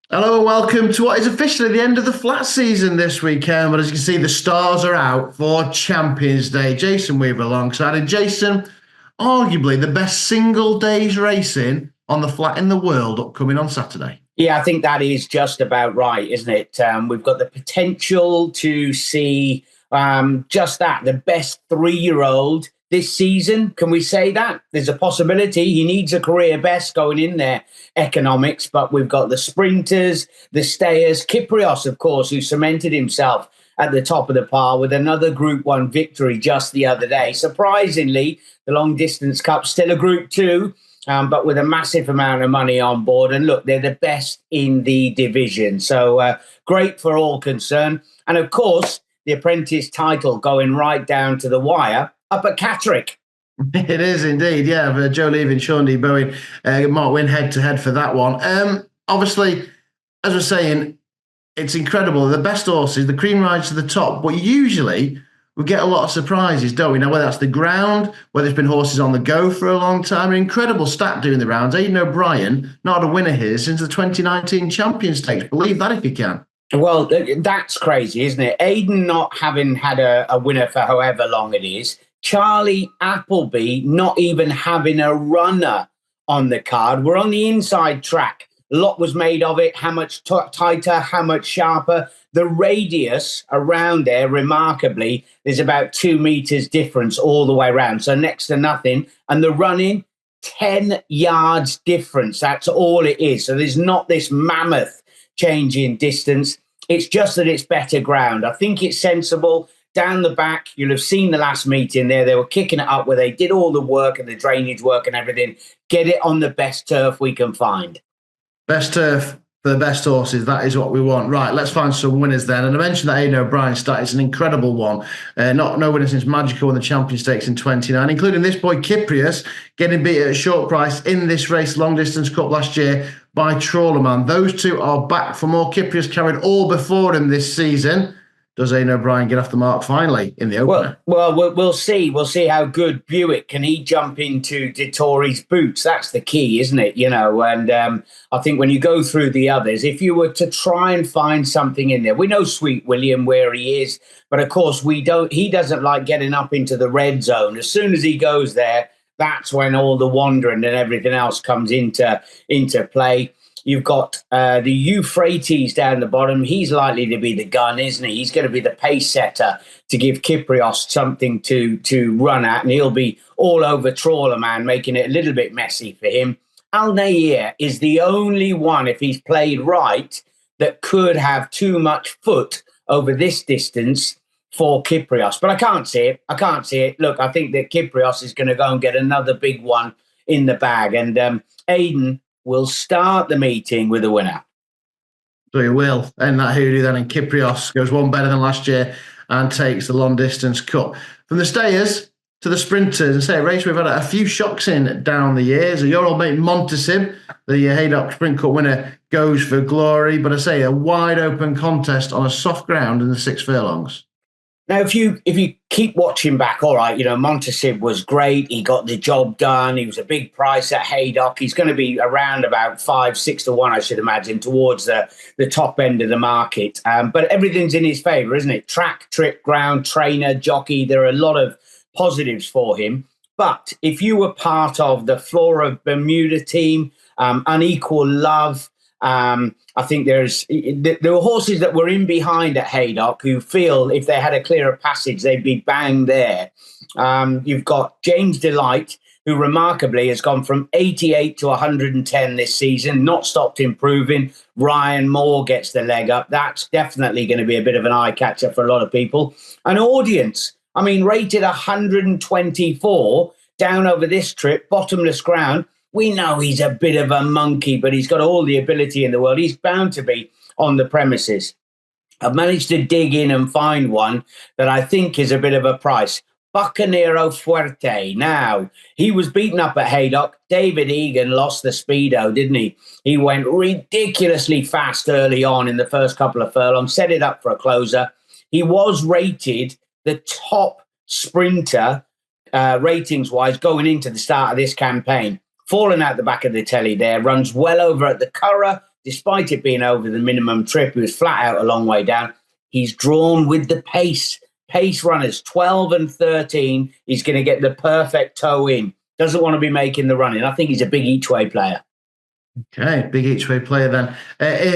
Hello and welcome to what is officially the end of the flat season this weekend. But as you can see, the stars are out for Champions Day. Jason Weaver alongside. And Jason, arguably the best single day's racing on the flat in the world upcoming on Saturday. Yeah, I think that is just about right, isn't it? We've got the potential to see just that, the best 3-year-old this season. Can we say that? There's a possibility. He needs a career best going in there, economics, but we've got the sprinters, the stayers, Kyprios, of course, who cemented himself at the top of the pile with another Group 1 victory just the other day. Surprisingly, the Long Distance Cup still a Group 2, but with a massive amount of money on board. And look, they're the best in the division. So great for all concerned. And of course, the apprentice title going right down to the wire up at Catterick. It is indeed, yeah. Joe Levy, Sean D. Bowen, Mark Wynn head to head for that one. Obviously, as we're saying, it's incredible. The best horses, the cream rides to the top, but usually we get a lot of surprises, don't we? Now, whether that's the ground, whether it's been horses on the go for a long time, an incredible stat doing the rounds. Aidan O'Brien, not a winner here since the 2019 Champion Stakes. Believe that if you can. Well, that's crazy, isn't it? Aidan not having had a winner for however long it is. Charlie Appleby not even having a runner on the card. We're on the inside track. A lot was made of it. How much tighter, how much sharper. The radius around there, remarkably, there's about 2 meters difference all the way around. So next to nothing. And the running, 10 yards difference. That's all it is. So there's not this mammoth change in distance. It's just that it's better ground. I think it's sensible. Down the back, you'll have seen the last meeting there. They were kicking it up where they did all the work and the drainage work and everything. Get it on the best turf we can find. Best turf for the best horses. That is what we want. Right, let's find some winners then. And I mentioned that Aidan O'Brien start. It's an incredible one. No winner since Magical won the Champion Stakes in 29, including this boy Kyprios getting beat at a short price in this race, Long Distance Cup last year by Trawlerman. Those two are back for more. Kyprios carried all before him this season. Does Aidan O'Brien get off the mark finally in the opener? Well, we'll see. We'll see how good Buick can he jump into Dettori's boots. That's the key, isn't it? You know, and I think when you go through the others, if you were to try and find something in there, we know Sweet William where he is, but of course we don't. He doesn't like getting up into the red zone. As soon as he goes there, that's when all the wandering and everything else comes into play. You've got the Euphrates down the bottom. He's likely to be the gun, isn't he? He's going to be the pace setter to give Kyprios something to run at, and he'll be all over Trawlerman, making it a little bit messy for him. Al Nair is the only one, if he's played right, that could have too much foot over this distance for Kyprios. But I can't see it. Look, I think that Kyprios is going to go and get another big one in the bag. And Aidan will start the meeting with a winner. So he will. And that hoodoo then, and Kyprios goes one better than last year and takes the Long Distance Cup. From the stayers to the sprinters, and say a race we've had a few shocks in down the years. Your old mate Montesib, the Haydock Sprint Cup winner, goes for glory. But I say a wide open contest on a soft ground in the 6 furlongs. Now, if you keep watching back, all right, you know, Montesib was great. He got the job done. He was a big price at Haydock. He's going to be around about 5-6 to 1, I should imagine, towards the top end of the market. But everything's in his favour, isn't it? Track, trip, ground, trainer, jockey. There are a lot of positives for him. But if you were part of the Flora Bermuda team, Unequal Love, I think there were horses that were in behind at Haydock who feel if they had a clearer passage, they'd be bang there. You've got James Delight, who remarkably has gone from 88 to 110 this season, not stopped improving. Ryan Moore gets the leg up. That's definitely going to be a bit of an eye catcher for a lot of people. An Audience, I mean, rated 124 down over this trip, bottomless ground. We know he's a bit of a monkey, but he's got all the ability in the world. He's bound to be on the premises. I've managed to dig in and find one that I think is a bit of a price. Bucanero Fuerte. Now, he was beaten up at Haydock. David Egan lost the speedo, didn't he? He went ridiculously fast early on in the first couple of furlongs, set it up for a closer. He was rated the top sprinter ratings-wise going into the start of this campaign. Falling out the back of the telly there, runs well over at the Curragh, despite it being over the minimum trip, he was flat out a long way down. He's drawn with the pace runners, 12 and 13. He's going to get the perfect toe in. Doesn't want to be making the running. I think he's a big each-way player. Okay, big each-way player then.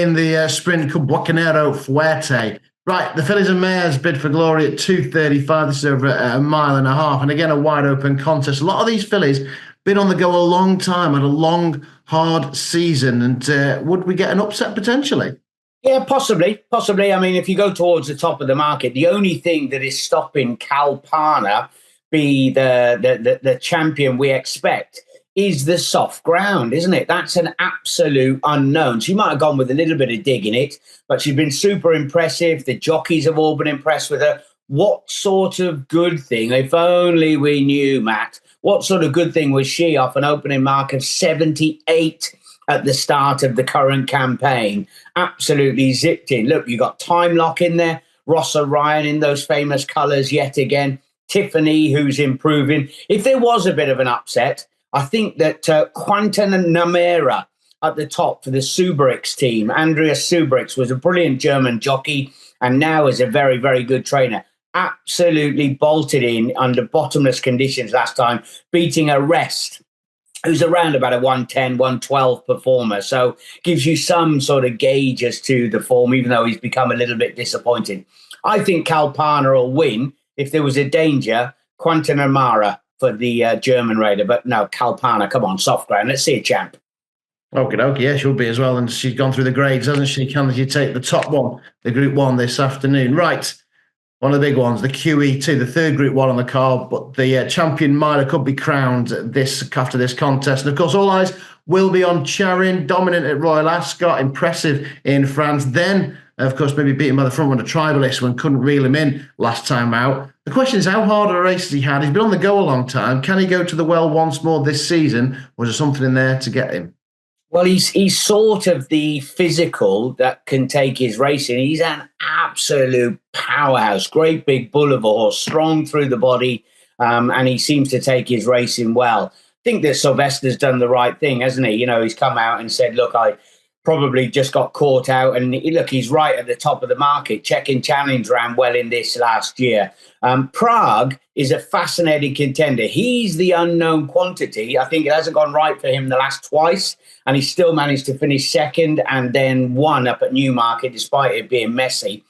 In the Sprint Cup, Bucanero, Fuerte. Right, the fillies and mares bid for glory at 2:35. This is over a mile and a half. And again, a wide open contest. A lot of these fillies been on the go a long time, had a long, hard season. And would we get an upset potentially? Yeah, possibly. I mean, if you go towards the top of the market, the only thing that is stopping Kalpana be the champion we expect is the soft ground, isn't it? That's an absolute unknown. She might have gone with a little bit of dig in it, but she's been super impressive. The jockeys have all been impressed with her. What sort of good thing, if only we knew, Matt, what sort of good thing was she off an opening mark of 78 at the start of the current campaign? Absolutely zipped in. Look, you got Time Lock in there, Ross O'Ryan in those famous colours yet again, Tiffany, who's improving. If there was a bit of an upset, I think that Quantanamera at the top for the Subrix team. Andreas Subrix was a brilliant German jockey and now is a very, very good trainer. Absolutely bolted in under bottomless conditions last time, beating a Rest, who's around about a 110, 112 performer. So gives you some sort of gauge as to the form, even though he's become a little bit disappointing. I think Kalpana will win. If there was a danger, Quantanamera for the German raider. But no, Kalpana, come on, soft ground. Let's see a champ. Okay, yeah, she'll be as well. And she's gone through the grades, hasn't she? Can you take the top one, the Group 1 this afternoon? Right, one of the big ones, the QE2, the third Group 1 on the card. But the champion miler could be crowned after this contest. And of course, all eyes will be on Charin, dominant at Royal Ascot, impressive in France. Then, of course, maybe beaten by the front runner Tribalist when couldn't reel him in last time out. The question is, how hard a race has he had? He's been on the go a long time. Can he go to the well once more this season? Or is there something in there to get him? Well, he's sort of the physical that can take his racing. He's an absolute powerhouse, great big bull of a horse, strong through the body, and he seems to take his racing well. I think that Sylvester's done the right thing, hasn't he? You know, he's come out and said, look, I probably just got caught out. And look, he's right at the top of the market. Checking Challenge ran well in this last year. Prague is a fascinating contender. He's the unknown quantity. I think it hasn't gone right for him the last twice, and he still managed to finish second and then won up at Newmarket, despite it being messy.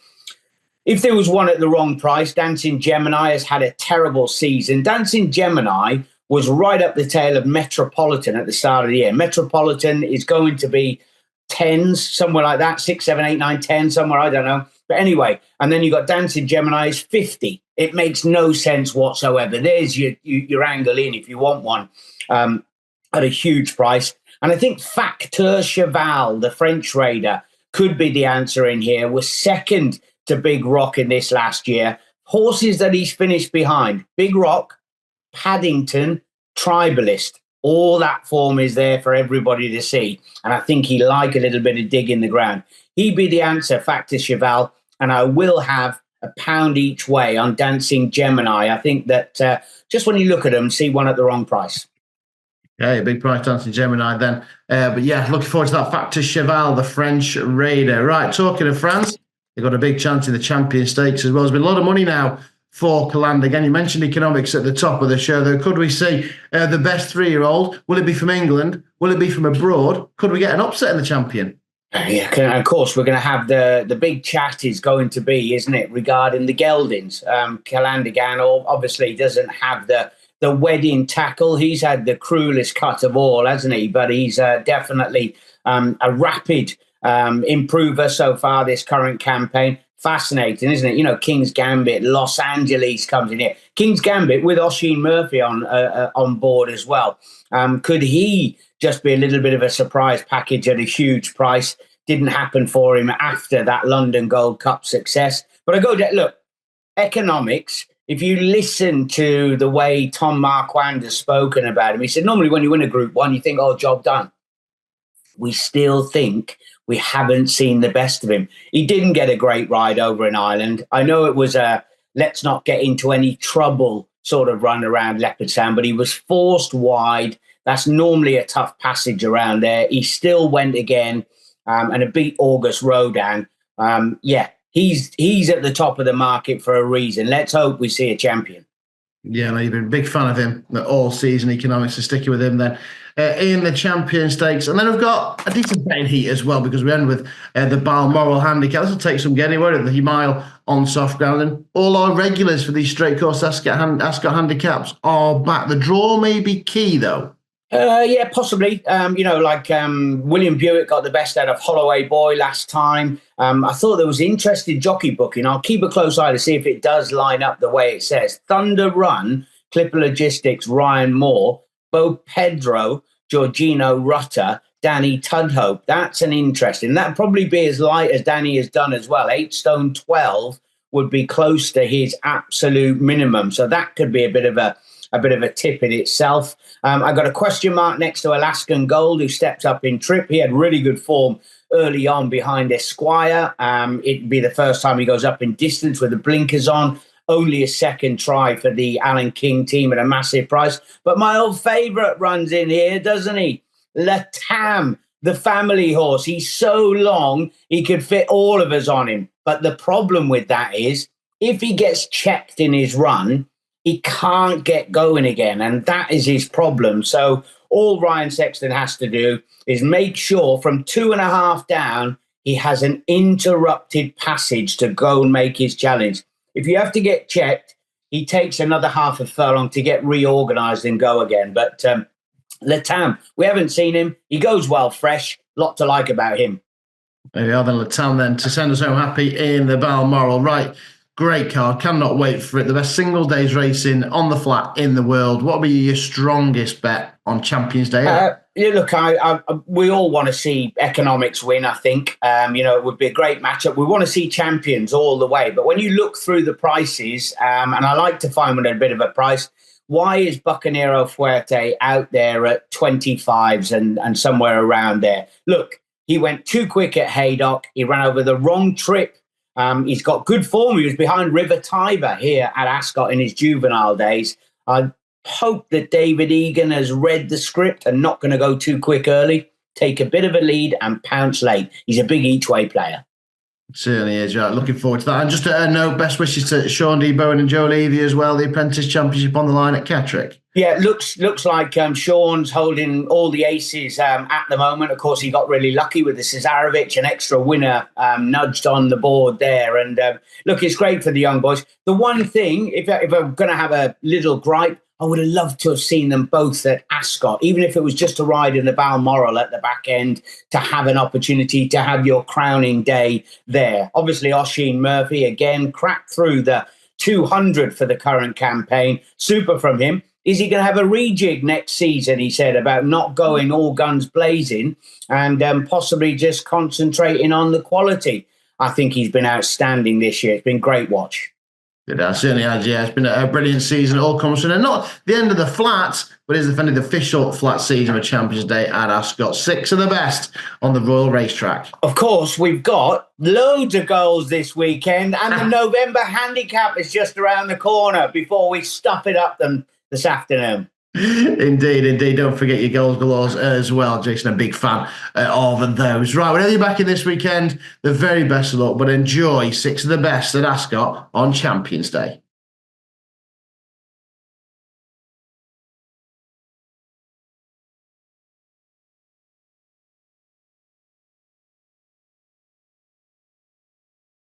If there was one at the wrong price, Dancing Gemini has had a terrible season. Dancing Gemini was right up the tail of Metropolitan at the start of the year. Metropolitan is going to be tens, somewhere like that, 6, 7, 8, 9, 10, somewhere, I don't know. But anyway, and then you got Dancing Gemini's 50. It makes no sense whatsoever. There's your angle in if you want one at a huge price. And I think Facteur Cheval, the French raider, could be the answer in here. Was second to Big Rock in this last year. Horses that he's finished behind: Big Rock, Paddington, Tribalist. All that form is there for everybody to see. And I think he like a little bit of dig in the ground. He'd be the answer, Facteur Cheval. And I will have £1 each way on Dancing Gemini. I think that just when you look at them, see one at the wrong price. Yeah, big price Dancing Gemini then. But yeah, looking forward to that Facteur Cheval, the French raider. Right, talking of France, they've got a big chance in the Champion Stakes as well. There's been a lot of money now for Caland. Again, you mentioned economics at the top of the show, though. Could we see the best 3-year-old? Will it be from England? Will it be from abroad? Could we get an upset in the Champion? Yeah, and of course, we're going to have the big chat is going to be, isn't it, regarding the geldings. Calandigan obviously doesn't have the wedding tackle. He's had the cruelest cut of all, hasn't he? But he's definitely a rapid improver so far this current campaign. Fascinating, isn't it? You know, King's Gambit, Los Angeles comes in here. King's Gambit with Oisin Murphy on board as well. Could he just be a little bit of a surprise package at a huge price? Didn't happen for him after that London Gold Cup success. But I go to, look, economics, if you listen to the way Tom Marquand has spoken about him, he said, normally when you win a Group 1, you think, oh, job done. We still think we haven't seen the best of him. He didn't get a great ride over in Ireland. I know it was a let's not get into any trouble sort of run around Leopardstown, but he was forced wide. That's normally a tough passage around there. He still went again. and it beat August Rodin. Yeah, he's at the top of the market for a reason. Let's hope we see a champion. Yeah, no, you've been a big fan of him all season. Economics are sticking with him then in the Champion Stakes. And then we've got a decent betting heat as well, because we end with the Balmoral Handicap. This will take some getting, won't it? The mile on soft ground. And all our regulars for these straight course Ascot handicaps are back. The draw may be key, though. Yeah, possibly. William Buick got the best out of Holloway Boy last time. I thought there was interesting jockey booking. I'll keep a close eye to see if it does line up the way it says. Thunder Run, Clipper Logistics, Ryan Moore, Bo Pedro, Georgino Rutter, Danny Tudhope. That's an interesting. That'd probably be as light as Danny has done as well. 8 stone 12 would be close to his absolute minimum. So that could be a bit of a tip in itself. I got a question mark next to Alaskan Gold, who stepped up in trip. He had really good form early on behind Esquire. It'd be the first time he goes up in distance with the blinkers on. Only a second try for the Alan King team at a massive price. But my old favourite runs in here, doesn't he? Lattam, the family horse. He's so long, he could fit all of us on him. But the problem with that is, if he gets checked in his run, he can't get going again, and that is his problem. So all Ryan Sexton has to do is make sure from 2.5 down, he has an interrupted passage to go and make his challenge. If you have to get checked, he takes another half a furlong to get reorganised and go again. But Lattam, we haven't seen him. He goes well fresh. Lot to like about him. There we are then, Lattam, then, to send us home happy in the Balmoral. Right. Great card. Cannot wait for it. The best single days racing on the flat in the world. What would be your strongest bet on Champions Day? Look, we all want to see Economics win, I think. It would be a great matchup. We want to see champions all the way. But when you look through the prices, and I like to find one at a bit of a price, why is Bucanero Fuerte out there at 25s and somewhere around there? Look, he went too quick at Haydock. He ran over the wrong trip. He's got good form. He was behind River Tiber here at Ascot in his juvenile days. I hope that David Egan has read the script and not going to go too quick early, take a bit of a lead and pounce late. He's a big each-way player. Certainly is, right. Looking forward to that. And just a note, best wishes to Sean D. Bowen and Joe Levy as well, the Apprentice Championship on the line at Catterick. Yeah, looks like Sean's holding all the aces at the moment. Of course, he got really lucky with the Cesarovic, an extra winner nudged on the board there. And look, it's great for the young boys. The one thing, if I'm going to have a little gripe, I would have loved to have seen them both at Ascot, even if it was just a ride in the Balmoral at the back end, to have an opportunity to have your crowning day there. Obviously, Oisin Murphy, again, cracked through the 200 for the current campaign. Super from him. Is he going to have a rejig next season, he said, about not going all guns blazing and possibly just concentrating on the quality? I think he's been outstanding this year. It's been a great watch. It certainly has, yeah. It's been a brilliant season. It all comes from, and not the end of the flat, but is the official flat season of Champions Day at Ascot. 6 of the best on the Royal Racetrack. Of course, we've got loads of goals this weekend, and the November Handicap is just around the corner before we stuff it up them this afternoon. Indeed. Don't forget your goals galores as well. Jason, a big fan of those. Right, whenever you're back in this weekend, the very best of luck, but enjoy 6 of the best at Ascot on Champions Day.